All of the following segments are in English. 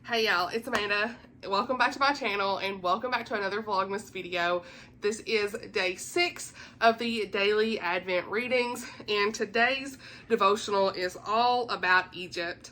Hey y'all, it's Amanda. Welcome back to my channel and welcome back to another Vlogmas video. This is day 6 of the daily Advent readings, and today's devotional is all about Egypt.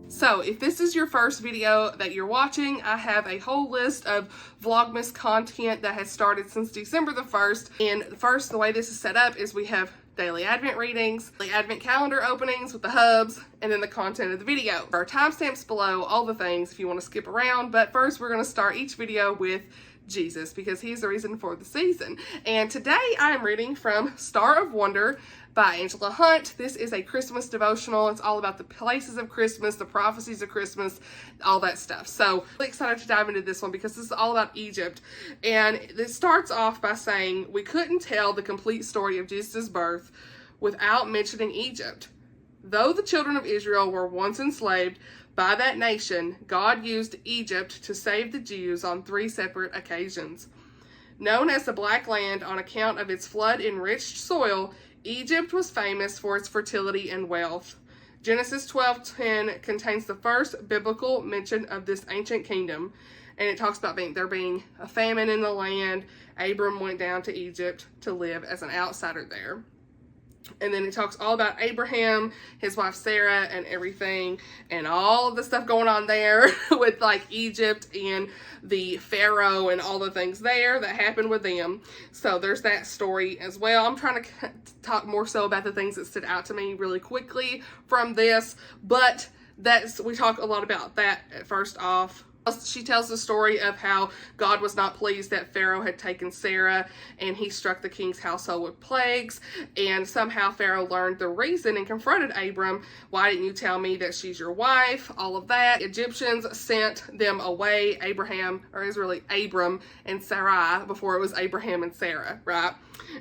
So if this is your first video that you're watching, I have a whole list of Vlogmas content that has started since December the 1st. And first, the way this is set up is we have daily Advent readings, the Advent calendar openings with the hubs, and then the content of the video. There are timestamps below, all the things if you want to skip around. But first, we're going to start each video with Jesus because he's the reason for the season. And today I am reading from Star of Wonder by Angela Hunt. This is a Christmas devotional. It's all about the places of Christmas, the prophecies of Christmas, all that stuff. So really excited to dive into this one because this is all about Egypt. And it starts off by saying, we couldn't tell the complete story of Jesus' birth without mentioning Egypt. Though the children of Israel were once enslaved by that nation, God used Egypt to save the Jews on 3 separate occasions. Known as the Black Land on account of its flood-enriched soil, Egypt was famous for its fertility and wealth. Genesis 12:10 contains the first biblical mention of this ancient kingdom, and it talks about there being a famine in the land. Abram went down to Egypt to live as an outsider there. And then it talks all about Abraham, his wife Sarah, and everything, and all of the stuff going on there with like Egypt and the Pharaoh and all the things there that happened with them. So there's that story as well. I'm trying to talk more so about the things that stood out to me really quickly from this, but we talk a lot about that first off. She tells the story of how God was not pleased that Pharaoh had taken Sarah and he struck the king's household with plagues, and somehow Pharaoh learned the reason and confronted Abram. Why didn't you tell me that she's your wife? All of that. Egyptians sent them away, Abram and Sarai, before it was Abraham and Sarah, right?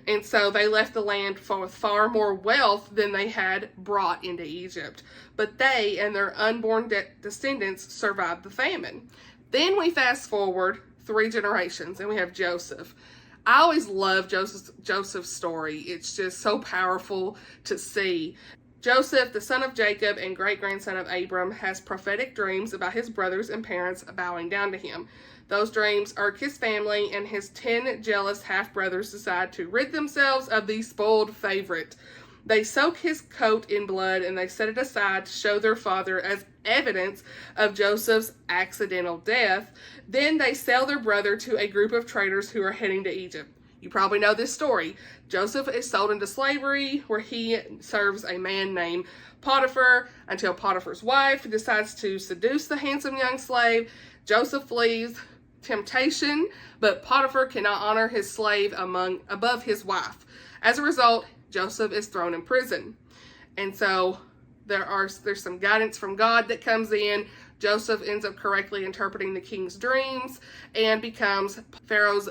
And so they left the land with far more wealth than they had brought into Egypt. But they and their unborn descendants survived the famine. Then we fast forward 3 generations and we have Joseph. I always love Joseph's story. It's just so powerful to see. Joseph, the son of Jacob and great-grandson of Abram, has prophetic dreams about his brothers and parents bowing down to him. Those dreams irk his family, and his 10 jealous half-brothers decide to rid themselves of the spoiled favorite. They soak his coat in blood and they set it aside to show their father as evidence of Joseph's accidental death. Then they sell their brother to a group of traders who are heading to Egypt. You probably know this story. Joseph is sold into slavery where he serves a man named Potiphar until Potiphar's wife decides to seduce the handsome young slave. Joseph flees temptation, but Potiphar cannot honor his slave above his wife. As a result, Joseph is thrown in prison. And so there's some guidance from God that comes in. Joseph ends up correctly interpreting the king's dreams and becomes Pharaoh's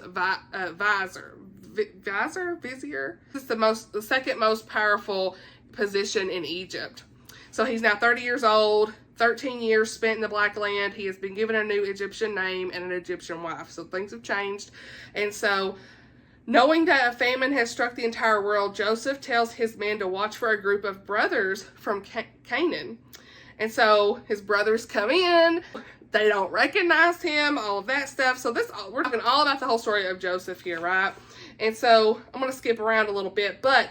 vizier. This is the second most powerful position in Egypt. So he's now 30 years old, 13 years spent in the Black Land. He has been given a new Egyptian name and an Egyptian wife. So things have changed. And so knowing that a famine has struck the entire world, Joseph tells his men to watch for a group of brothers from Canaan. And so his brothers come in, they don't recognize him, all of that stuff. So we're talking all about the whole story of Joseph here, right? And so I'm going to skip around a little bit, but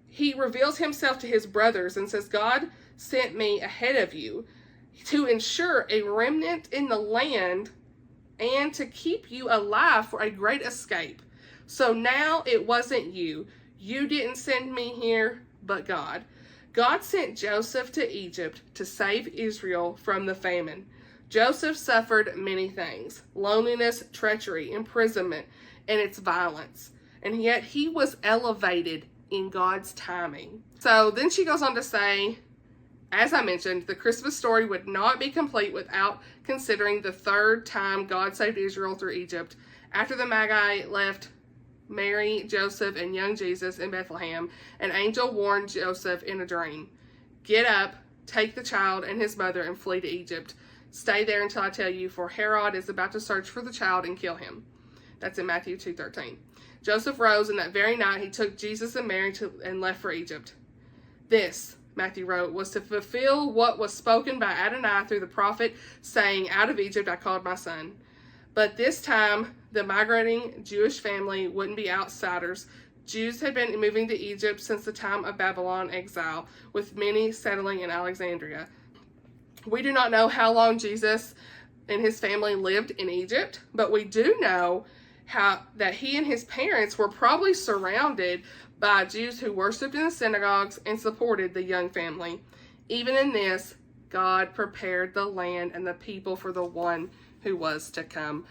he reveals himself to his brothers and says, God sent me ahead of you to ensure a remnant in the land and to keep you alive for a great escape. So now it wasn't you. You didn't send me here, but God. God sent Joseph to Egypt to save Israel from the famine. Joseph suffered many things: loneliness, treachery, imprisonment, and its violence. And yet he was elevated in God's timing. So then she goes on to say, as I mentioned, the Christmas story would not be complete without considering the 3rd time God saved Israel through Egypt. After the Magi left Mary, Joseph, and young Jesus in Bethlehem, an angel warned Joseph in a dream, "Get up, take the child and his mother, and flee to Egypt. Stay there until I tell you, for Herod is about to search for the child and kill him. That's in Matthew 2:13. Joseph rose, and that very night he took Jesus and Mary and left for Egypt. This, Matthew wrote, was to fulfill what was spoken by Adonai through the prophet, saying, out of Egypt I called my son. But this time, the migrating Jewish family wouldn't be outsiders. Jews had been moving to Egypt since the time of Babylon exile, with many settling in Alexandria. We do not know how long Jesus and his family lived in Egypt, but we do know that he and his parents were probably surrounded by Jews who worshipped in the synagogues and supported the young family. Even in this, God prepared the land and the people for the one who was to come.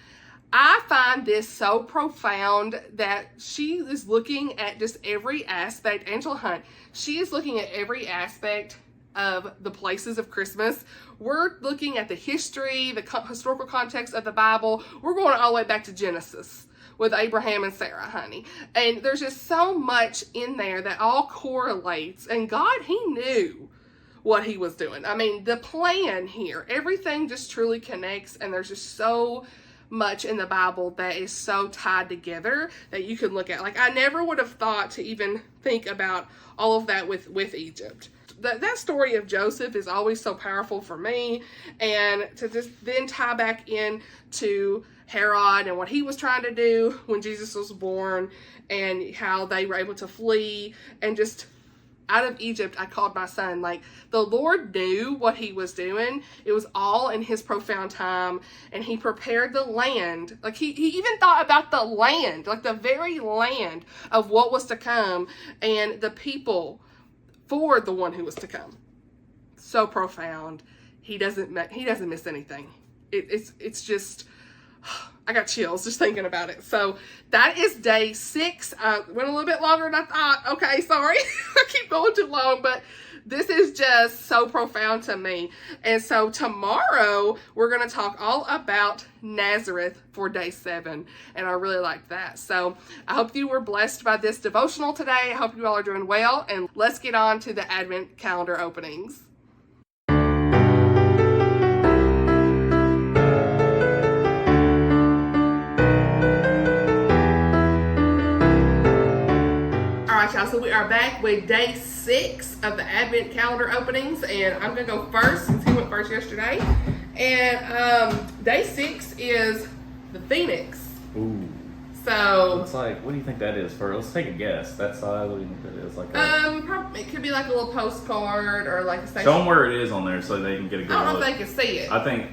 I find this so profound that she is looking at just every aspect. Angela Hunt, she is looking at every aspect of the places of Christmas. We're looking at the history, the historical context of the Bible. We're going all the way back to Genesis with Abraham and Sarah, honey. And there's just so much in there that all correlates. And God, he knew what he was doing. I mean, the plan here, everything just truly connects, and there's just so much in the Bible that is so tied together that you can look at. Like, I never would have thought to even think about all of that with Egypt. That story of Joseph is always so powerful for me, and to just then tie back in to Herod and what he was trying to do when Jesus was born, and how they were able to flee, and just out of Egypt I called my son. Like, the Lord knew what he was doing. It was all in his profound time, and he prepared the land. Like, he even thought about the land, like the very land of what was to come, and the people for the one who was to come. So profound. He doesn't miss anything. It's just, I got chills just thinking about it. So that is day 6. Went a little bit longer than I thought. Okay, sorry. I keep going too long, but this is just so profound to me. And so tomorrow we're going to talk all about Nazareth for day 7. And I really like that. So I hope you were blessed by this devotional today. I hope you all are doing well. And let's get on to the Advent calendar openings. So we are back with day 6 of the Advent calendar openings, and I'm gonna go first since he went first yesterday. And day 6 is the Phoenix. Ooh. So it's like, what do you think that is? Let's take a guess. That size, what do you think that is? Like probably, it could be like a little postcard or like a station. Show them where it is on there so they can get a good I don't look. know if they can see it. I think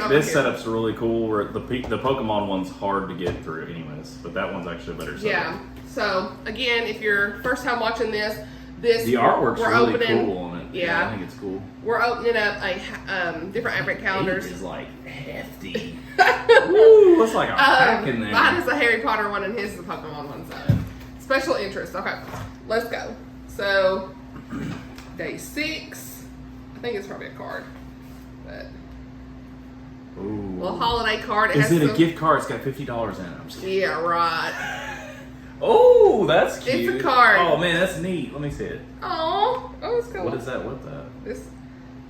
this setup's really cool. Where the Pokemon one's hard to get through, anyways, but that one's actually a better setup. Yeah. So again, if you're first time watching this, the artwork's really cool on it. Yeah, I think it's cool. We're opening up a different Advent calendars. It is like hefty. Ooh, looks like a pack in there. Mine is the Harry Potter one, and his is the Pokemon one. So special interest. Okay, let's go. So day 6. I think it's probably a card, but ooh, little holiday card. Is it a gift card? It's got $50 in it. I'm just kidding. Yeah, right. Oh, that's cute. It's a card. Oh man, that's neat. Let me see it. Oh, it's cool. What is that with that? This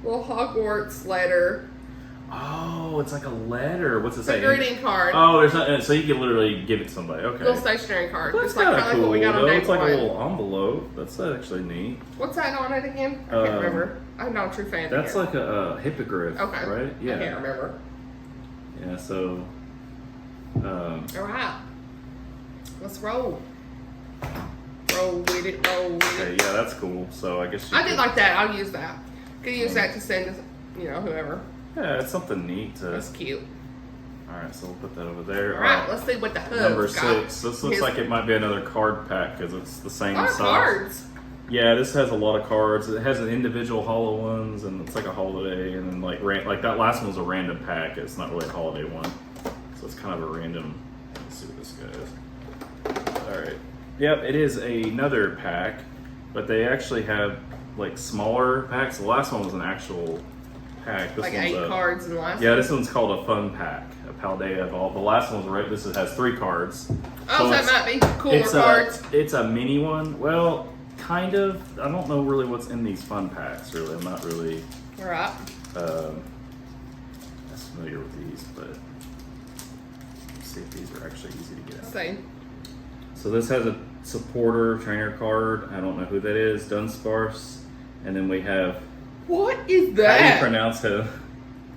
little Hogwarts letter. Oh, it's like a letter. What's it say? It's a greeting card. Oh, there's not. So you can literally give it to somebody. Okay. Little stationery card. That's just like kind of cool. what we got on day It's like 1. a little envelope. That's actually neat. What's that on it again? I can't remember. I'm not a true fan. That's like a hippogriff. Okay. Right? Yeah. I can't remember. Yeah. So. All right. Let's roll. Roll with it. Roll with Okay, it. yeah, that's cool. So I guess I did like that. I'll use that. Could use that to send, whoever. Yeah, it's something neat to. That's cute. All right, so we'll put that over there. All right, let's see what the hub's Number got. 6. This looks like it might be another card pack because it's the same size. Cards. Yeah, this has a lot of cards. It has an individual hollow ones, and it's like a holiday, and then like that last one was a random pack. It's not really a holiday one, so it's kind of a random. Let's see what this guy is. All right. Yep, it is another pack, but they actually have like smaller packs. The last one was an actual pack. This Like one's 8 cards in the last. Yeah, this one's called a fun pack, a Paldea of all. The last one's right. This has 3 cards. Oh, so that might be cooler cards. It's a mini one. Well, kind of. I don't know really what's in these fun packs. Really, I'm not really. All right. familiar with these, but let's see if these are actually easy to get out. Same. So this has a supporter trainer card. I don't know who that is. Dunsparce. And then we have... What is How that? do you pronounce him?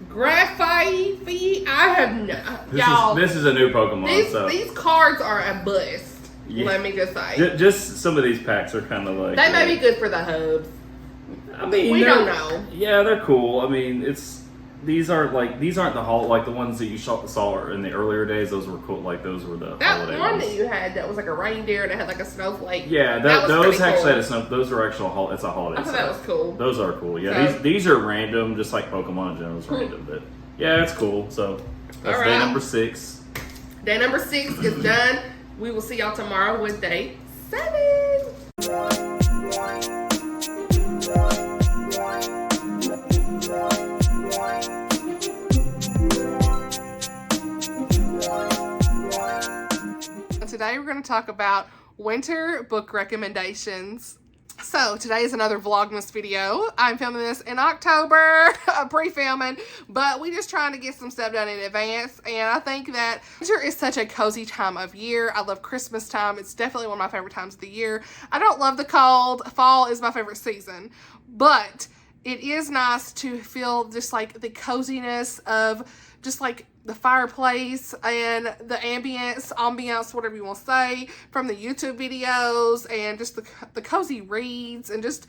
Graphite. I have no... Y'all. This is a new Pokemon. These cards are a bust. Yeah. Let me just say. Just some of these packs are kind of like... They may be good for the hubs. I mean, we don't know. Yeah, they're cool. I mean, these aren't the ones that you saw in the earlier days. Those were cool. Like those were the that holiday one ones. that you had that was like a reindeer and it had like a snowflake. Yeah, those actually had a snow. Those are actual. It's a holiday. I thought that was cool. Those are cool. Yeah, these are random, just like Pokemon in general is random. But yeah, it's cool. So that's day number 6. Day number 6 is done. We will see y'all tomorrow with day 7. Today we're going to talk about winter book recommendations. So today is another Vlogmas video. I'm filming this in October, pre-filming, but we just trying to get some stuff done in advance. And I think that winter is such a cozy time of year. I love Christmas time. It's definitely one of my favorite times of the year. I don't love the cold. Fall is my favorite season, but it is nice to feel just like the coziness of just like the fireplace and the ambiance, whatever you want to say, from the YouTube videos, and just the cozy reads, and just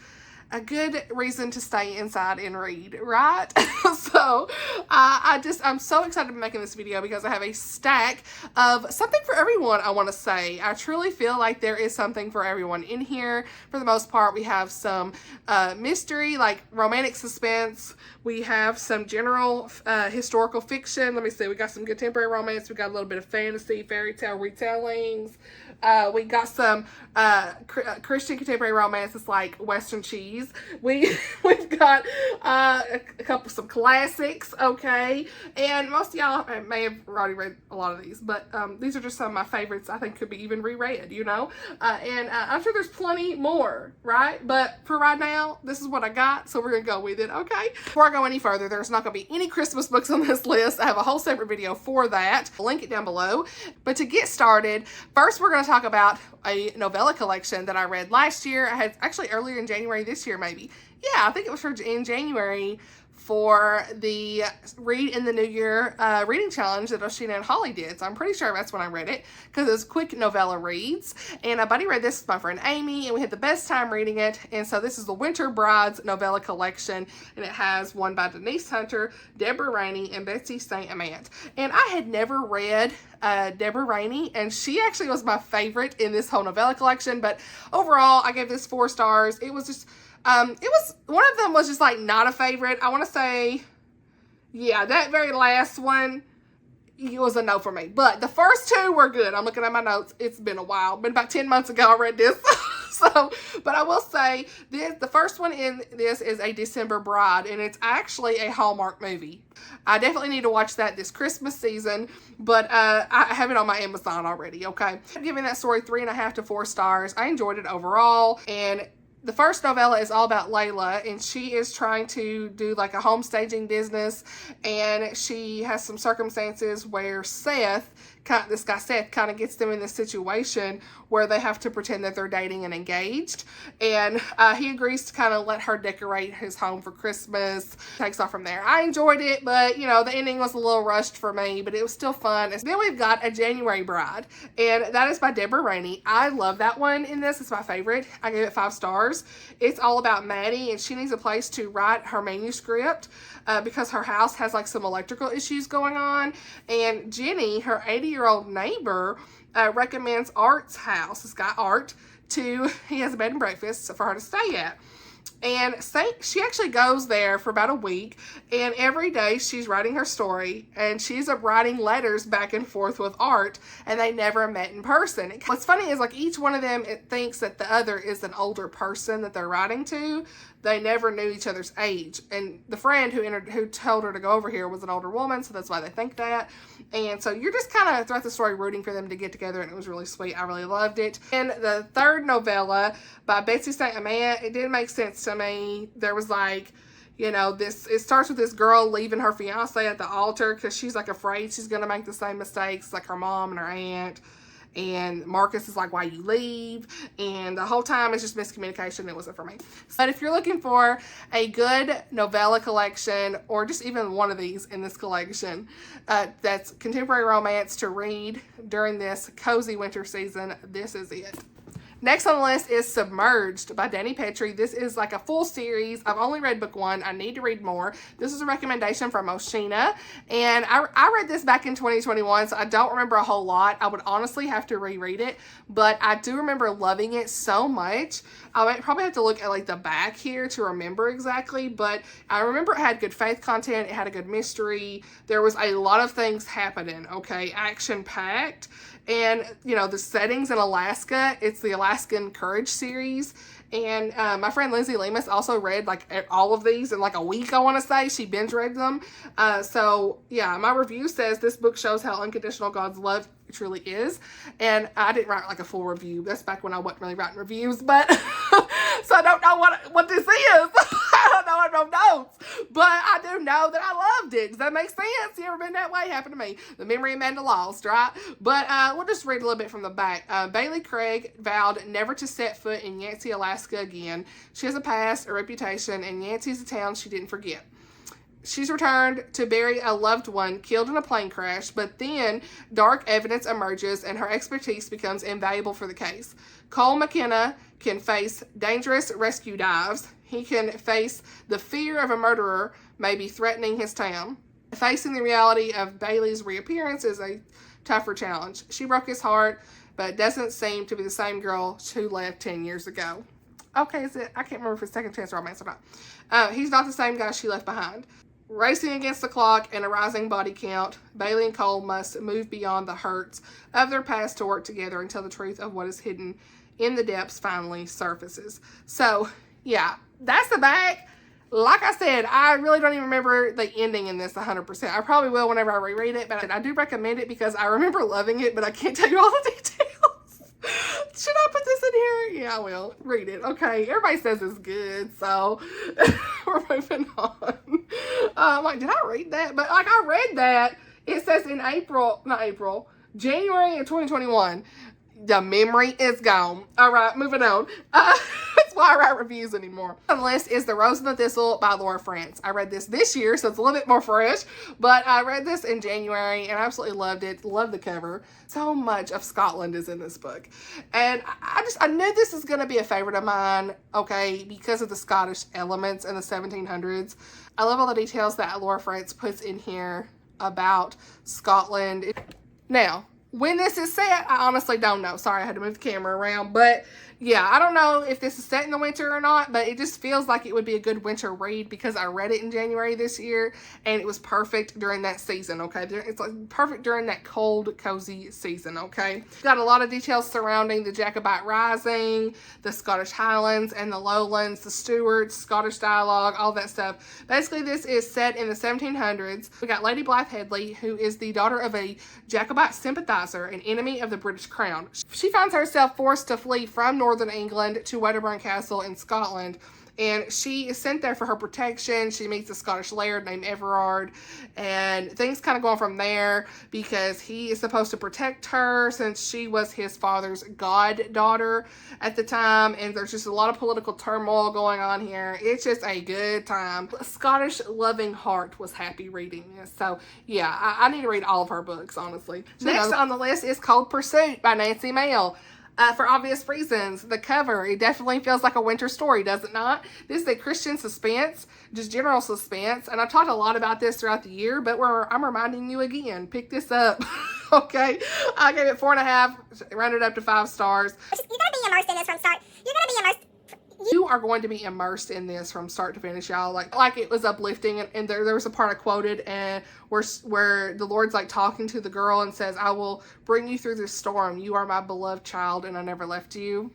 a good reason to stay inside and read, right? So I'm so excited to be making this video because I have a stack of something for everyone, I want to say. I truly feel like there is something for everyone in here. For the most part, we have some mystery, like romantic suspense. We have some general historical fiction. Let me see. We got some contemporary romance. We got a little bit of fantasy, fairy tale retellings. We got some Christian contemporary romance. It's like Western cheese. We've got some classics, okay? And most of y'all may have already read a lot of these, but these are just some of my favorites I think could be even reread, you know? And I'm sure there's plenty more, right? But for right now, this is what I got, so we're going to go with it, okay? Before I go any further, there's not going to be any Christmas books on this list. I have a whole separate video for that. I'll link it down below. But to get started, first we're going to talk about a novella collection that I read last year. I had actually earlier in January this year, maybe. Yeah, I think it was in January for the Read in the New Year reading challenge that Oshina and Holly did. So I'm pretty sure that's when I read it, because it was quick novella reads. And a buddy read this with my friend Amy, and we had the best time reading it. And so this is the Winter Brides novella collection, and it has one by Denise Hunter, Deborah Rainey, and Betsy St. Amant. And I had never read Deborah Rainey, and she actually was my favorite in this whole novella collection. But overall, I gave this 4 stars. It was just... one of them was just like not a favorite. I want to say, yeah, that very last one, it was a no for me. But the first 2 were good. I'm looking at my notes. It's been a while. Been about 10 months ago I read this. But I will say, the first one in this is A December Bride, and it's actually a Hallmark movie. I definitely need to watch that this Christmas season, but I have it on my Amazon already, okay? I'm giving that story 3.5 to 4 stars. I enjoyed it overall, and the first novella is all about Layla, and she is trying to do like a home staging business, and she has some circumstances where this guy Seth kind of gets them in this situation where they have to pretend that they're dating and engaged, and he agrees to kind of let her decorate his home for Christmas. Takes off from there. I enjoyed it, but you know, the ending was a little rushed for me, but it was still fun. Then we've got A January Bride, and that is by Deborah Rainey. I love that one in this. It's my favorite. I gave it 5 stars. It's all about Maddie, and she needs a place to write her manuscript because her house has like some electrical issues going on, and Jenny, her 80-year-old neighbor, recommends Art's house, this guy Art, he has a bed and breakfast for her to stay at. And she actually goes there for about a week, and every day she's writing her story, and she's writing letters back and forth with Art, and they never met in person. What's funny is like each one of them thinks that the other is an older person that they're writing to. They never knew each other's age, and the friend who told her to go over here was an older woman, so that's why they think that. And so you're just kind of throughout the story rooting for them to get together, and it was really sweet. I really loved it. And the third novella by Betsy St. Amant, it didn't make sense to me. There was like, You know, it starts with this girl leaving her fiance at the altar because she's like afraid she's going to make the same mistakes like her mom and her aunt. And Marcus is like, why you leave? And the whole time it's just miscommunication. It wasn't for me. But if you're looking for a good novella collection, or just even one of these in this collection, that's contemporary romance to read during this cozy winter season, this is it. Next on the list is Submerged by Dani Pettrey. This is like a full series. I've only read book 1. I need to read more. This is a recommendation from Oshina. And I read this back in 2021, so I don't remember a whole lot. I would honestly have to reread it. But I do remember loving it so much. I might probably have to look at like the back here to remember exactly. But I remember it had good faith content. It had a good mystery. There was a lot of things happening, okay? Action-packed. And, you know, the settings in Alaska, it's the Alaskan Courage series. And my friend Lindsay Lemus also read like all of these in like a week, I want to say. She binge read them. So, yeah, my review says this book shows how unconditional God's love truly is. And I didn't write like a full review. That's back when I wasn't really writing reviews. But, so I don't know what this is. I don't know, I have no notes. But I do know that I loved it. Does that make sense? You ever been that way? Happened to me. The memory of Amanda lost, right? But we'll just read a little bit from the back. Bailey Craig vowed never to set foot in Yancey, Alaska again. She has a past, a reputation, and Yancey's a town she didn't forget. She's returned to bury a loved one killed in a plane crash, but then dark evidence emerges and her expertise becomes invaluable for the case. Cole McKenna can face dangerous rescue dives. He can face the fear of a murderer maybe threatening his town. Facing the reality of Bailey's reappearance is a tougher challenge. She broke his heart, but doesn't seem to be the same girl who left 10 years ago. Okay, is it? I can't remember if it's second chance romance or not. He's not the same guy she left behind. Racing against the clock and a rising body count, Bailey and Cole must move beyond the hurts of their past to work together until the truth of what is hidden in the depths finally surfaces. So, yeah, that's the back. Like I said, I really don't even remember the ending in this 100%. I probably will whenever I reread it, but I do recommend it because I remember loving it, but I can't tell you all the details. Should I put this in here? Yeah, I will. Read it. Okay. Everybody says it's good, so we're moving on. Like, did I read that? But, like, I read that. It says in January of 2021. The memory is gone. All right, moving on. That's why I write reviews anymore. On the list is The Rose and the Thistle by Laura Frantz. I read this year, so it's a little bit more fresh, but I read this in January and I absolutely loved it. Loved the cover. So much of Scotland is in this book. And I knew this is going to be a favorite of mine, okay, because of the Scottish elements in the 1700s. I love all the details that Laura Frantz puts in here about Scotland. Now, when this is set, I honestly don't know. Sorry, I had to move the camera around. But, yeah, I don't know if this is set in the winter or not, but it just feels like it would be a good winter read because I read it in January this year, and it was perfect during that season, okay? It's like perfect during that cold, cozy season, okay? Got a lot of details surrounding the Jacobite Rising, the Scottish Highlands and the Lowlands, the Stuarts, Scottish dialogue, all that stuff. Basically, this is set in the 1700s. We got Lady Blythe Headley, who is the daughter of a Jacobite sympathizer, an enemy of the British Crown. She finds herself forced to flee from Northern England to Wedderburn Castle in Scotland, and she is sent there for her protection. She meets a Scottish laird named Everard, and things kind of go on from there because he is supposed to protect her since she was his father's goddaughter at the time, and there's just a lot of political turmoil going on here. It's just a good time. A Scottish loving heart was happy reading this, so yeah, I need to read all of her books, honestly. Next on the list is Cold Pursuit by Nancy Mehl. For obvious reasons, the cover, it definitely feels like a winter story, does it not? This is a Christian suspense, just general suspense, and I've talked a lot about this throughout the year, but I'm reminding you again, pick this up, okay? I gave it 4.5, rounded up to 5 stars. You're going to be immersed in this from start. You're going to be immersed. You are going to be immersed in this from start to finish, y'all. Like it was uplifting, and there was a part I quoted and where the Lord's like talking to the girl and says, "I will bring you through this storm. You are my beloved child, and I never left you."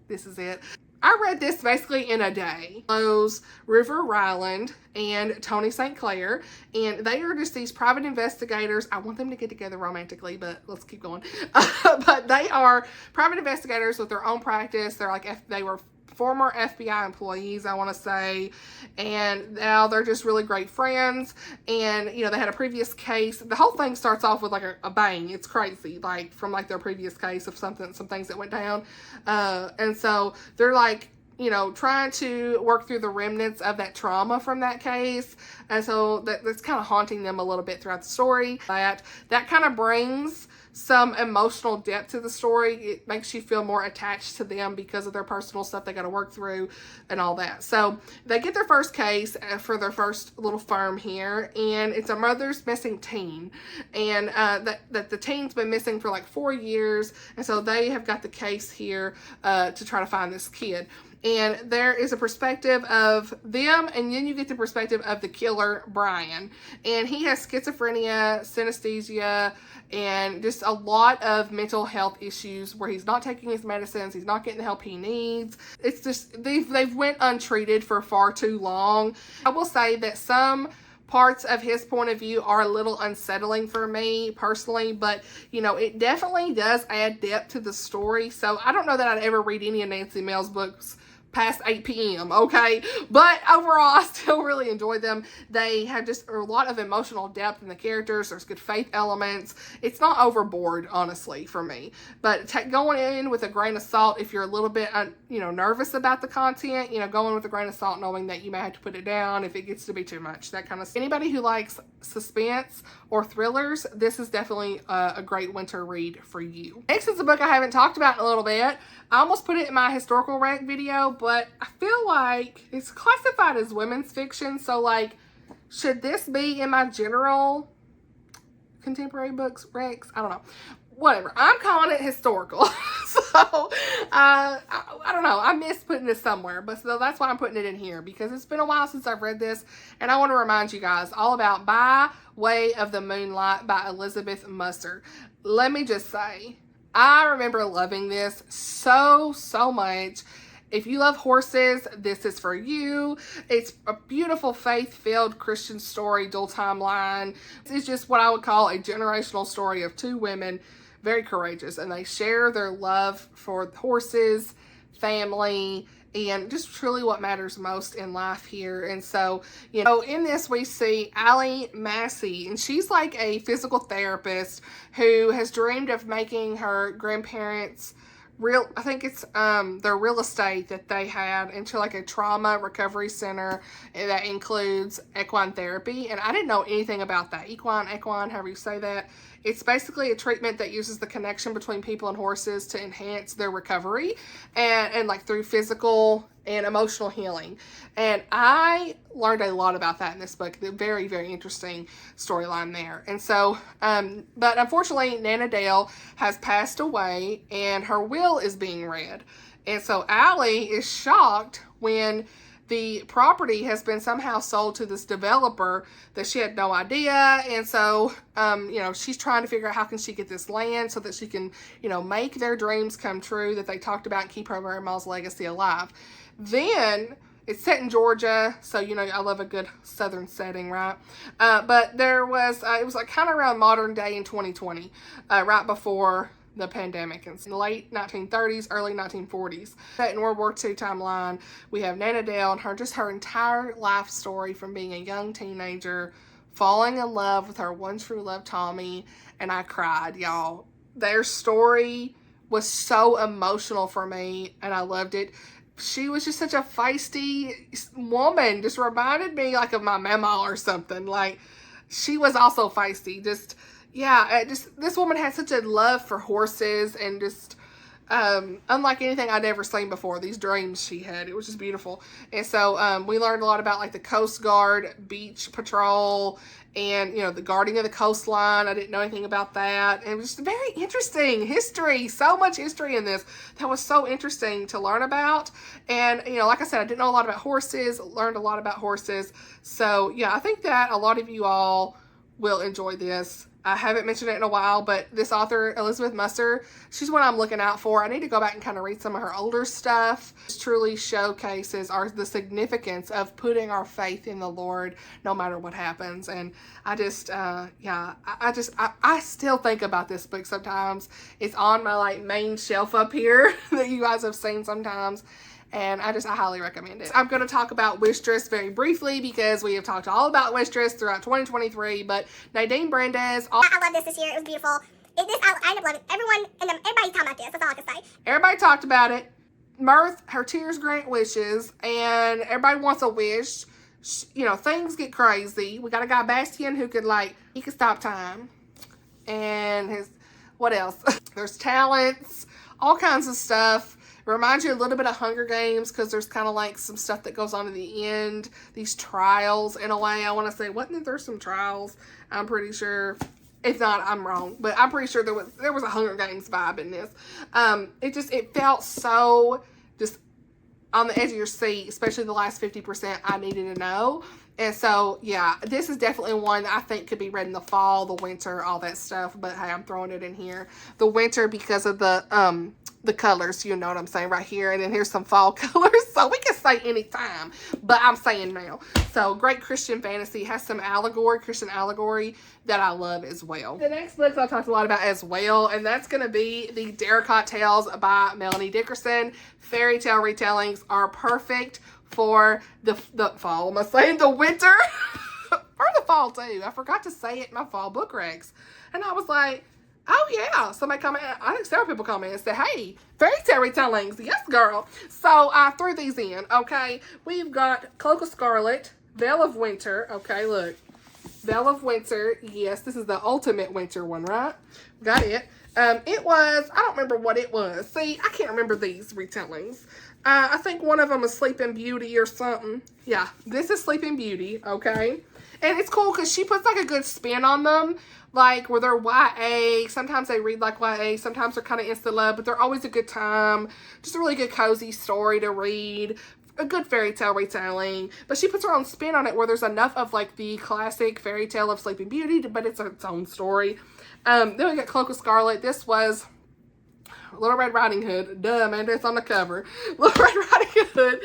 This is it. I read this basically in a day. Rose, River Ryland, and Tony St. Clair, and they are just these private investigators. I want them to get together romantically, but let's keep going. But they are private investigators with their own practice. They're like, they were former FBI employees, I want to say, and now they're just really great friends. And you know, they had a previous case. The whole thing starts off with like a bang. It's crazy, like from like their previous case of some things that went down, and so they're like, you know, trying to work through the remnants of that trauma from that case. And so that's kind of haunting them a little bit throughout the story. That kind of brings some emotional depth to the story. It makes you feel more attached to them because of their personal stuff they got to work through and all that. So they get their first case for their first little firm here, and it's a mother's missing teen, and that the teen's been missing for like 4 years, and so they have got the case here to try to find this kid. And there is a perspective of them, and then you get the perspective of the killer, Brian. And he has schizophrenia, synesthesia, and just a lot of mental health issues where he's not taking his medicines, he's not getting the help he needs. It's just, they've went untreated for far too long. I will say that some parts of his point of view are a little unsettling for me personally, but you know, it definitely does add depth to the story. So I don't know that I'd ever read any of Nancy Mehl's books past 8 p.m. okay, but overall I still really enjoyed them. They have just a lot of emotional depth in the characters. There's good faith elements. It's not overboard, honestly, for me, but going in with a grain of salt. If you're a little bit nervous about the content, going with a grain of salt, knowing that you may have to put it down if it gets to be too much, that kind of stuff. Anybody who likes suspense or thrillers, this is definitely a great winter read for you. Next is a book I haven't talked about in a little bit. I almost put it in my historical rec video, but I feel like it's classified as women's fiction. So like, should this be in my general contemporary books recs? I don't know. Whatever. I'm calling it historical. So, I don't know. I missed putting this somewhere, but so that's why I'm putting it in here, because it's been a while since I've read this, and I want to remind you guys all about By Way of the Moonlight by Elizabeth Musser. Let me just say, I remember loving this so much. If you love horses, this is for you. It's a beautiful faith-filled Christian story, dual timeline. It's just what I would call a generational story of two women, very courageous, and they share their love for horses, family, and just truly what matters most in life here. And so, in this we see Allie Massey, and she's like a physical therapist who has dreamed of making her grandparents I think it's their real estate that they had into like a trauma recovery center that includes equine therapy. And I didn't know anything about that. Equine, however you say that. It's basically a treatment that uses the connection between people and horses to enhance their recovery and like through physical and emotional healing. And I learned a lot about that in this book. The very, very interesting storyline there. And so, but unfortunately, Nana Dale has passed away and her will is being read. And so Allie is shocked when the property has been somehow sold to this developer that she had no idea. And so, she's trying to figure out how can she get this land so that she can, make their dreams come true that they talked about and keep her grandma's legacy alive. Then it's set in Georgia, so I love a good southern setting, right? But there was it was like kind of around modern day in 2020, right before the pandemic, in the late 1930s, early 1940s. Set in World War II timeline, we have Nana Dale and her entire life story from being a young teenager, falling in love with her one true love, Tommy, and I cried, y'all. Their story was so emotional for me, and I loved it. She was just such a feisty woman. Just reminded me like of my mama or something. Like, she was also feisty. This woman had such a love for horses and just unlike anything I'd ever seen before. These dreams she had, it was just beautiful. And so we learned a lot about like the Coast Guard, beach patrol, and the guarding of the coastline. I didn't know anything about that. And it was just very interesting history. So much history in this that was so interesting to learn about. And like I said, I didn't know a lot about horses. Learned a lot about horses. So yeah, I think that a lot of you all will enjoy this. I haven't mentioned it in a while, but this author, Elizabeth Musser, she's what I'm looking out for. I need to go back and kind of read some of her older stuff. This truly showcases the significance of putting our faith in the Lord no matter what happens. And I just, I still think about this book sometimes. It's on my like main shelf up here that you guys have seen sometimes. and I highly recommend it. I'm going to talk about Wishtress very briefly because we have talked all about Wishtress throughout 2023, but Nadine Brandes. I love this year. It was beautiful. I ended up loving everybody's talking about this. That's all I can say. Everybody talked about it. Mirth, her tears grant wishes, and everybody wants a wish. You know, things get crazy. We got a guy, Bastian, who could, he could stop time. And what else? There's talents, all kinds of stuff. It reminds you a little bit of Hunger Games because there's kind of like some stuff that goes on at the end. These trials, in a way, I want to say, wasn't there some trials? I'm pretty sure. If not, I'm wrong, but I'm pretty sure there was a Hunger Games vibe in this. It felt so just on the edge of your seat, especially the last 50% I needed to know. And so, yeah, this is definitely one that I think could be read in the fall, the winter, all that stuff. But hey, I'm throwing it in here. The winter because of the colors, you know what I'm saying, right here. And then here's some fall colors. So we can say anytime, but I'm saying now. So great Christian fantasy. Has some Christian allegory that I love as well. The next books I've talked a lot about as well, and that's going to be the Dericott Tales by Melanie Dickerson. Fairy tale retellings are perfect for the fall. Am I saying the winter? Or the fall too. I forgot to say it in my fall book recs. And I was like, oh yeah. Somebody commented, I think several people commented and said, hey, fairy tale retellings. Yes, girl. So I threw these in. Okay. We've got Cloak of Scarlet, Veil of Winter. Okay, look. Veil of Winter. Yes, this is the ultimate winter one, right? Got it. It was, I don't remember what it was. See, I can't remember these retellings. I think one of them is Sleeping Beauty or something. Yeah, this is Sleeping Beauty, okay? And it's cool because she puts like a good spin on them. Like where they're YA. Sometimes they read like YA. Sometimes they're kind of instant love, but they're always a good time. Just a really good cozy story to read. A good fairy tale retelling. But she puts her own spin on it where there's enough of like the classic fairy tale of Sleeping Beauty, but it's its own story. Then we got Cloak of Scarlet. This was Little Red Riding Hood. Duh, man, it's on the cover. Little Red Riding Hood.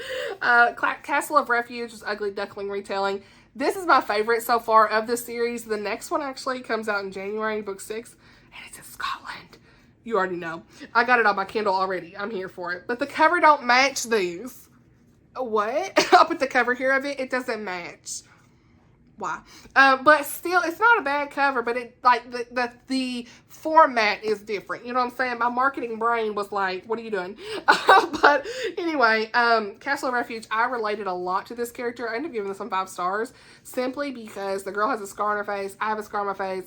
Castle of Refuge was Ugly Duckling retelling. This is my favorite so far of the series. The next one actually comes out in January, book 6, and it's in Scotland. You already know. I got it on my Kindle already. I'm here for it. But the cover don't match these. What? I'll put the cover here of it. It doesn't match. Why? But still, it's not a bad cover, but it like the format is different. You know what I'm saying? My marketing brain was like, what are you doing? But anyway, Castle of Refuge, I related a lot to this character. I ended up giving this some 5 stars simply because the girl has a scar on her face. I have a scar on my face.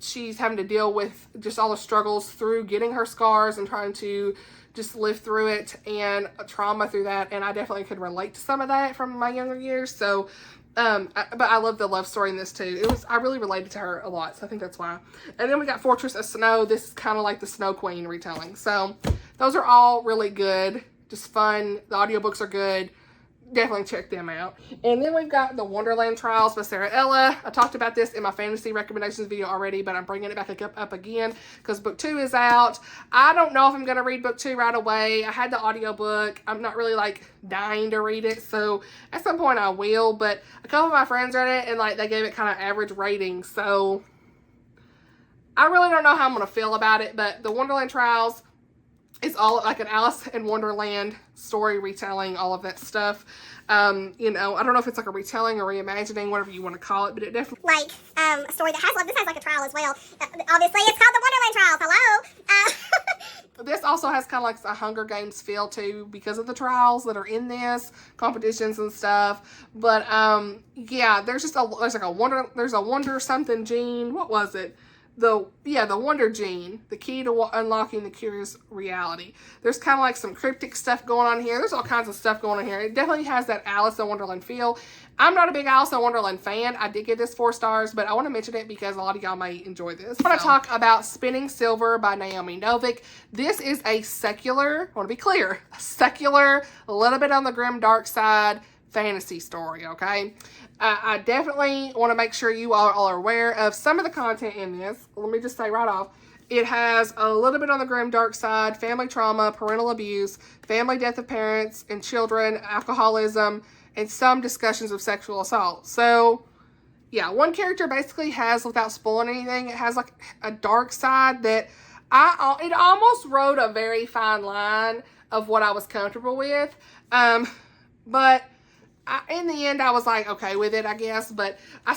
She's having to deal with just all the struggles through getting her scars and trying to just live through it and trauma through that. And I definitely could relate to some of that from my younger years. So, but I love the love story in this too. I really related to her a lot, so I think that's why. And then we got Fortress of Snow. This is kind of like the Snow Queen retelling. So those are all really good, just fun. The audiobooks are good. Definitely check them out. And then we've got the Wonderland Trials by Sarah Ella. I talked about this in my fantasy recommendations video already, but I'm bringing it back up again because book 2 is out. I don't know if I'm going to read book 2 right away. I had the audiobook. I'm not really like dying to read it, so at some point I will, but a couple of my friends read it and like they gave it kind of average ratings, so I really don't know how I'm going to feel about it. But the Wonderland Trials, it's all like an Alice in Wonderland story retelling, all of that stuff. You know, I don't know if it's like a retelling or reimagining, whatever you want to call it, but it definitely like a story that has love. This has like a trial as well. Obviously, it's called the Wonderland Trials. Hello. This also has kind of like a Hunger Games feel too because of the trials that are in this, competitions and stuff. But yeah, there's a wonder something gene. What was it? The Wonder Gene, the key to unlocking the curious reality. There's kind of like some cryptic stuff going on here. There's all kinds of stuff going on here. It definitely has that Alice in Wonderland feel. I'm not a big Alice in Wonderland fan. I did give this 4 stars, but I want to mention it because a lot of y'all may enjoy this. I want to talk about Spinning Silver by Naomi Novik. This is a secular, I want to be clear, a secular, a little bit on the grim dark side fantasy story, okay? I definitely want to make sure you all are aware of some of the content in this. Let me just say right off, it has a little bit on the grim dark side, family trauma, parental abuse, family death of parents and children, alcoholism, and some discussions of sexual assault. So, yeah, one character basically has, without spoiling anything, it has like a dark side that it almost rode a very fine line of what I was comfortable with. But in the end, I was like, okay with it, I guess. But I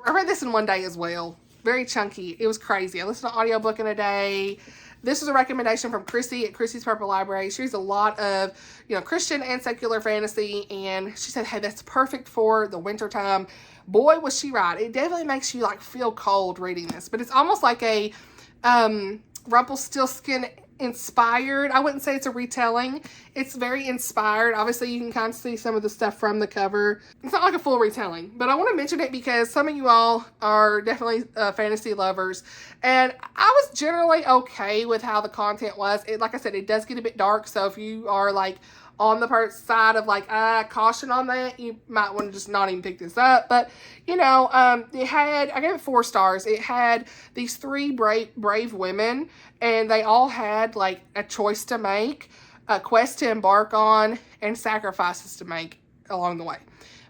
read this in one day as well. Very chunky. It was crazy. I listened to an audiobook in a day. This was a recommendation from Chrissy at Chrissy's Purple Library. She reads a lot of, Christian and secular fantasy. And she said, hey, that's perfect for the winter time. Boy, was she right. It definitely makes you, feel cold reading this. But it's almost like a Rumpelstiltskin inspired. I wouldn't say it's a retelling. It's very inspired. Obviously, you can kind of see some of the stuff from the cover. It's not like a full retelling, but I want to mention it because some of you all are definitely fantasy lovers, and I was generally okay with how the content was. Like I said, it does get a bit dark, so if you are on the side of caution on that, you might want to just not even pick this up. But I gave it 4 stars. It had these 3 brave women, and they all had a choice to make, a quest to embark on, and sacrifices to make along the way.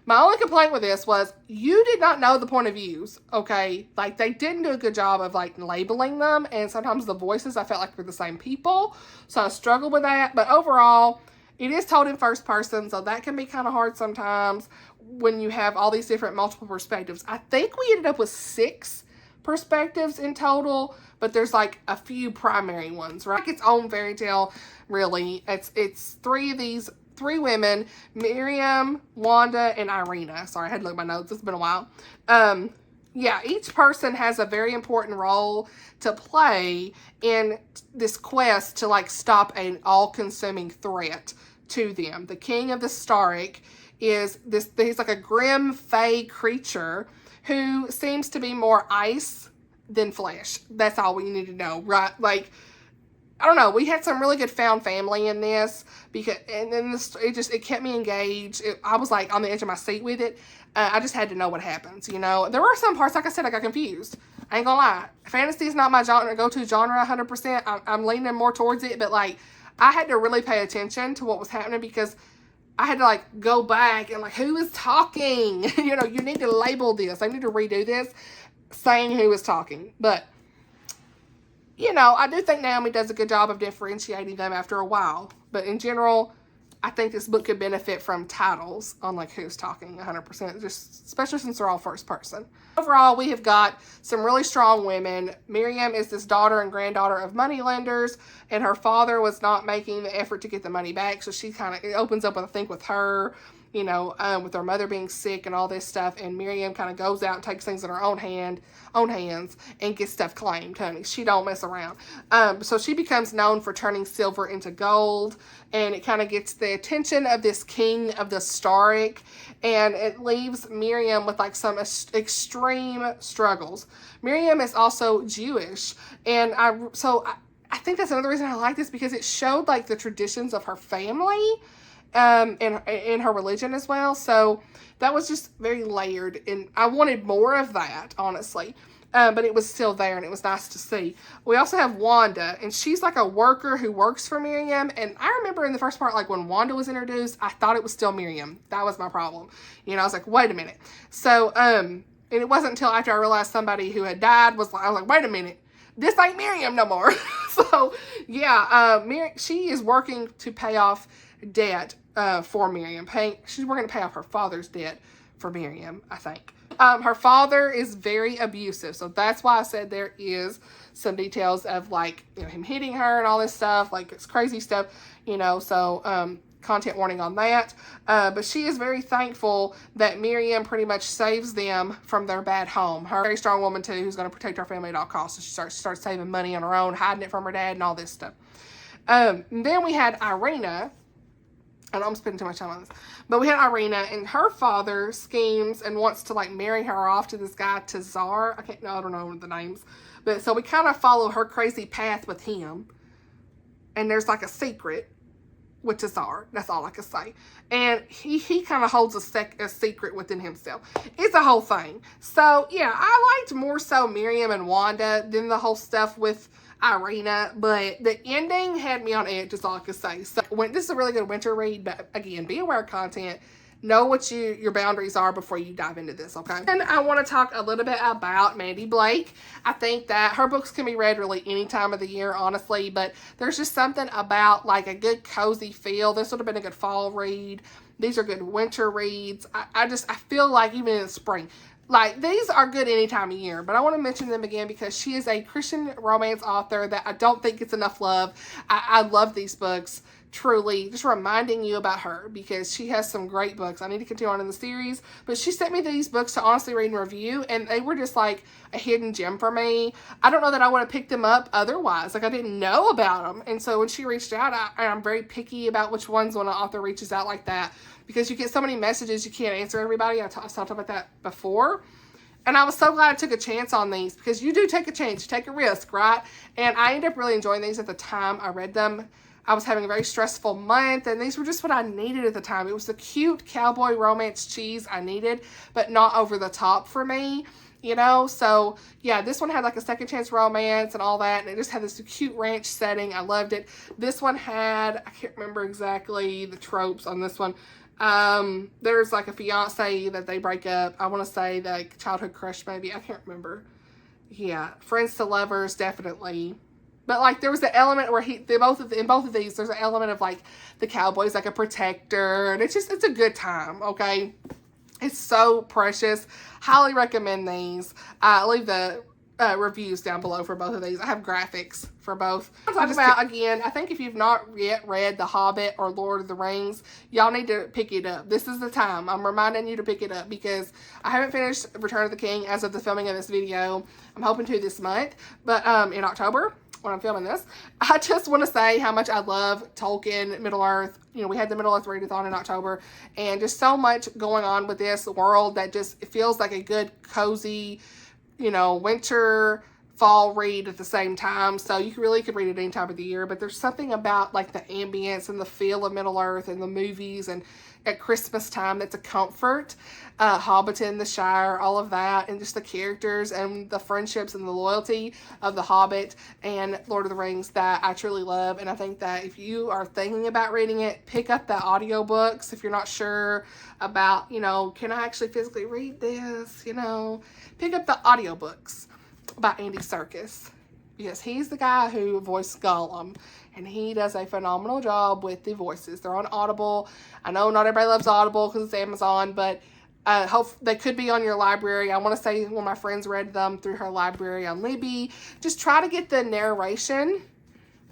My only complaint with this was you did not know the point of views, okay? They didn't do a good job of labeling them, and sometimes the voices I felt like were the same people, so I struggled with that. But overall, it is told in first person, so that can be kind of hard sometimes when you have all these different multiple perspectives. I think we ended up with 6 perspectives in total, but there's a few primary ones, right? Its own fairy tale, really. It's 3 women, Miriam, Wanda, and Irina. Sorry, I had to look at my notes. It's been a while. Yeah, each person has a very important role to play in this quest to stop an all-consuming threat to them. The king of the Starrick is he's a grim fey creature who seems to be more ice than flesh. That's all we need to know, right? I don't know. We had some really good found family in this and then it kept me engaged. I was on the edge of my seat with it. I just had to know what happens. There were some parts, like I said, I got confused. I ain't gonna lie. Fantasy is not my go-to genre 100%. I'm leaning more towards it, but I had to really pay attention to what was happening because I had to go back and who is talking? You need to label this. I need to redo this saying who is talking. But I do think Naomi does a good job of differentiating them after a while. But in general, I think this book could benefit from titles on who's talking 100%, just especially since they're all first person. Overall, we have got some really strong women. Miriam is this daughter and granddaughter of moneylenders, and her father was not making the effort to get the money back. So she it opens up, I think, with her, with her mother being sick and all this stuff. And Miriam kind of goes out and takes things in her own hands and gets stuff claimed, honey. She don't mess around. So she becomes known for turning silver into gold, and it kind of gets the attention of this king of the Starrick, and it leaves Miriam with some extreme struggles. Miriam is also Jewish, and I think that's another reason I like this, because it showed the traditions of her family in her religion as well. So that was just very layered, and I wanted more of that, honestly. But it was still there, and it was nice to see. We also have Wanda, and she's a worker who works for Miriam. And I remember in the first part, when Wanda was introduced, I thought it was still Miriam. That was my problem. I was wait a minute. So, and it wasn't until after I realized somebody who had died I was wait a minute. This ain't Miriam no more. So, yeah, she is working to pay off debt for Miriam. She's working to pay off her father's debt for Miriam, I think. Her father is very abusive, so that's why I said there is some details of him hitting her and all this stuff, it's crazy stuff, so content warning on that. But she is very thankful that Miriam pretty much saves them from their bad home. Her very strong woman too, who's going to protect her family at all costs. So she starts saving money on her own, hiding it from her dad and all this stuff. And then we had Irina. I know I'm spending too much time on this. But we had Irina, and her father schemes and wants to marry her off to this guy, Tazar. I don't know the names. But so we kind of follow her crazy path with him. And there's a secret with Tazar. That's all I can say. And he kind of holds a secret within himself. It's a whole thing. So yeah, I liked more so Miriam and Wanda than the whole stuff with Irina, but the ending had me on edge, is all I could say. So this is a really good winter read, but again, be aware of content. know what your boundaries are before you dive into this, okay? And I want to talk a little bit about Mandy Blake. I think that her books can be read really any time of the year, honestly, but there's just something about like a good cozy feel. This would have been a good fall read. These are good winter reads. I feel like even in the spring, like these are good any time of year, but I want to mention them again because she is a Christian romance author that I don't think gets enough love. I love these books. Truly, just reminding you about her because she has some great books. I need to continue on in the series, but she sent me these books to honestly read and review, and they were just like a hidden gem for me. I don't know that I would have picked them up otherwise. Like I didn't know about them, and so when she reached out, I'm very picky about which ones when an author reaches out like that because you get so many messages you can't answer everybody. I talked about that before. And I was so glad I took a chance on these because you do take a chance, you take a risk, right? And I ended up really enjoying these at the time I read them. I was having a very stressful month, and these were just what I needed at the time. It was the cute cowboy romance cheese I needed, but not over the top for me, you know? So, yeah, this one had like a second chance romance and all that, and it just had this cute ranch setting. I loved it. This one had, I can't remember exactly the tropes on this one. There's like a fiance that they break up. I want to say like childhood crush maybe. I can't remember. Yeah, friends to lovers, definitely. But like there was the element where in both of these, there's an element of like the cowboy's like a protector, and it's a good time, okay? It's so precious. Highly recommend these. Leave the reviews down below for both of these. I have graphics for both. Again, I think if you've not yet read The Hobbit or Lord of the Rings, y'all need to pick it up. This is the time. I'm reminding you to pick it up because I haven't finished Return of the King as of the filming of this video. I'm hoping to this month, but in October, when I'm filming this. I just want to say how much I love Tolkien, Middle-earth. You know, we had the Middle-earth readathon in October, and just so much going on with this world that just feels like a good, cozy, you know, winter, fall read at the same time. So you really could read it any time of the year, but there's something about like the ambience and the feel of Middle-earth and the movies and at Christmas time that's a comfort. Hobbiton, the Shire, all of that, and just the characters and the friendships and the loyalty of the Hobbit and Lord of the Rings that I truly love. And I think that if you are thinking about reading it, pick up the audiobooks if you're not sure about, you know, can I actually physically read this, you know, pick up the audiobooks by Andy Serkis because he's the guy who voiced Gollum. And he does a phenomenal job with the voices. They're on Audible. I know not everybody loves Audible because it's Amazon, but they could be on your library. I want to say one of my friends read them through her library on Libby. Just try to get the narration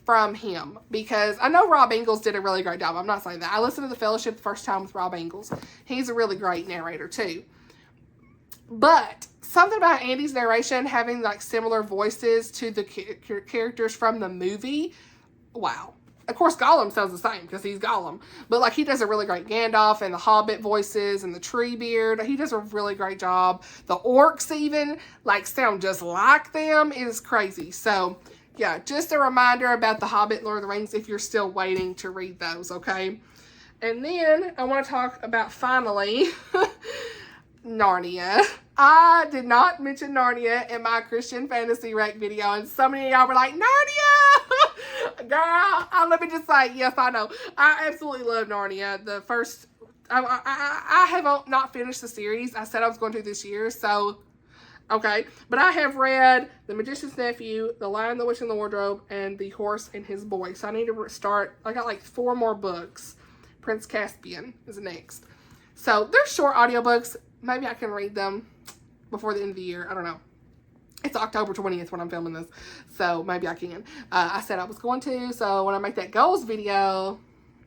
from him because I know Rob Ingalls did a really great job. I'm not saying that. I listened to The Fellowship the first time with Rob Ingalls. He's a really great narrator too. But something about Andy's narration having like similar voices to the characters from the movie. Wow. Of course, Gollum sounds the same because he's Gollum. But, like, he does a really great Gandalf and the Hobbit voices and the Treebeard. He does a really great job. The orcs even, like, sound just like them. It is crazy. So, yeah, just a reminder about The Hobbit and Lord of the Rings if you're still waiting to read those, okay? And then I want to talk about, finally, Narnia. I did not mention Narnia in my Christian Fantasy Rec video, and so many of y'all were like, Narnia! Girl, let me just say, yes, I know. I absolutely love Narnia. The first, I have not finished the series. I said I was going to this year, so, okay. But I have read The Magician's Nephew, The Lion, the Witch, and the Wardrobe, and The Horse and His Boy. So I need to start, I got like 4 more books. Prince Caspian is next. So they're short audiobooks. Maybe I can read them before the end of the year. I don't know. It's October 20th when I'm filming this, so maybe I can. I said I was going to, so when I make that goals video,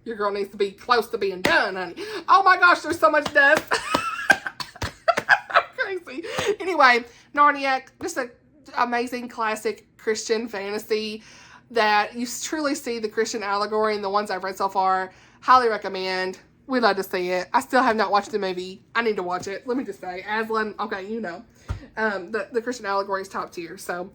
your girl needs to be close to being done, honey. Oh my gosh, there's so much dust. Crazy. Anyway, Narnia, just an amazing classic Christian fantasy that you truly see the Christian allegory in the ones I've read so far. Highly recommend. We'd love to see it. I still have not watched the movie. I need to watch it. Let me just say, Aslan, okay, you know. The Christian allegory is top tier. So,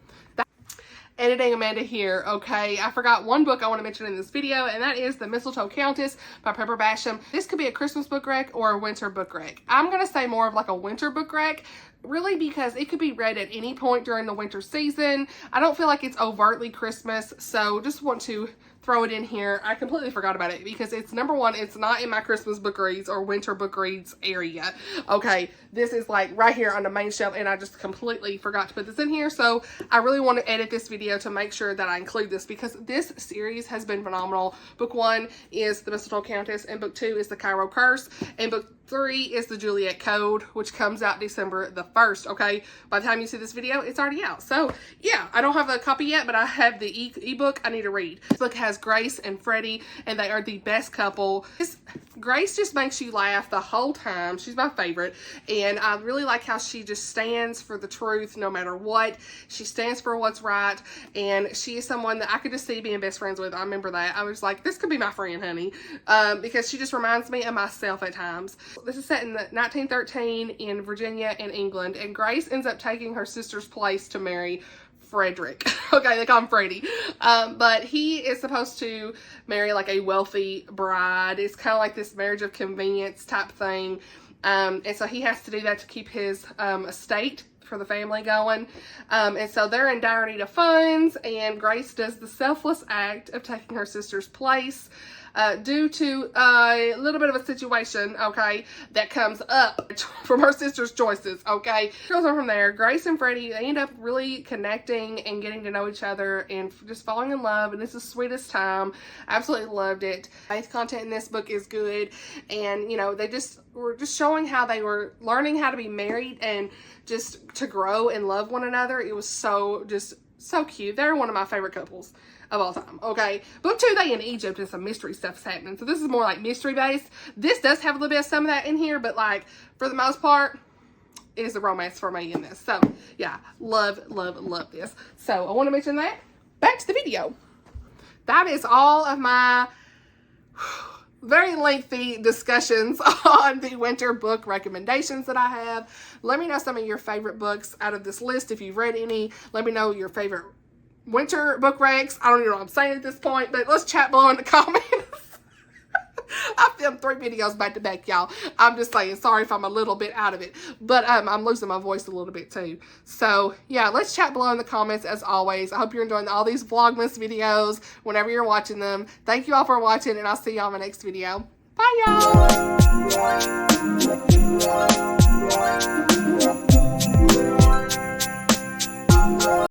editing Amanda here, okay? I forgot one book I want to mention in this video, and that is The Mistletoe Countess by Pepper Basham. This could be a Christmas book rec or a winter book rec. I'm going to say more of like a winter book rec, really, because it could be read at any point during the winter season. I don't feel like it's overtly Christmas, so just want to throw it in here. I completely forgot about it because it's number one, it's not in my Christmas book reads or winter book reads area. Okay, this is like right here on the main shelf, and I just completely forgot to put this in here. So I really want to edit this video to make sure that I include this because this series has been phenomenal. Book 1 is the Mistletoe Countess, and book 2 is the Cairo Curse, and book 3 is the Juliet Code, which comes out December the 1st. Okay, by the time you see this video, it's already out. So yeah, I don't have a copy yet, but I have the ebook I need to read. This book has Grace and Freddie, and they are the best couple. Grace just makes you laugh the whole time. She's my favorite, and I really like how she just stands for the truth no matter what. She stands for what's right, and she is someone that I could just see being best friends with. I remember that. I was like, this could be my friend, honey, because she just reminds me of myself at times. This is set in 1913 in Virginia and England, and Grace ends up taking her sister's place to marry Frederick. Okay, they call him Freddie. But he is supposed to marry like a wealthy bride. It's kind of like this marriage of convenience type thing. And so he has to do that to keep his estate for the family going. And so they're in dire need of funds, and Grace does the selfless act of taking her sister's place due to a little bit of a situation, okay, that comes up from her sister's choices, okay. Goes on from there. Grace and Freddie, they end up really connecting and getting to know each other and just falling in love, and it's the sweetest time. Absolutely loved it. The content in this book is good, and you know, they just were just showing how they were learning how to be married and just to grow and love one another. It was so cute. They're one of my favorite couples of all time. Okay, book 2, they in Egypt, and some mystery stuff's happening, so this is more like mystery based. This does have a little bit of some of that in here, but like for the most part it is a romance for me in this. So yeah, love this. So I want to mention that. Back to the video. That is all of my very lengthy discussions on the winter book recommendations that I have. Let me know some of your favorite books out of this list if you've read any. Let me know your favorite winter book recs. I don't even know what I'm saying at this point, but let's chat below in the comments. I filmed 3 videos back to back, y'all. I'm just saying, sorry if I'm a little bit out of it, but I'm losing my voice a little bit too. So yeah, let's chat below in the comments as always. I hope you're enjoying all these Vlogmas videos whenever you're watching them. Thank you all for watching, and I'll see y'all in my next video. Bye, y'all.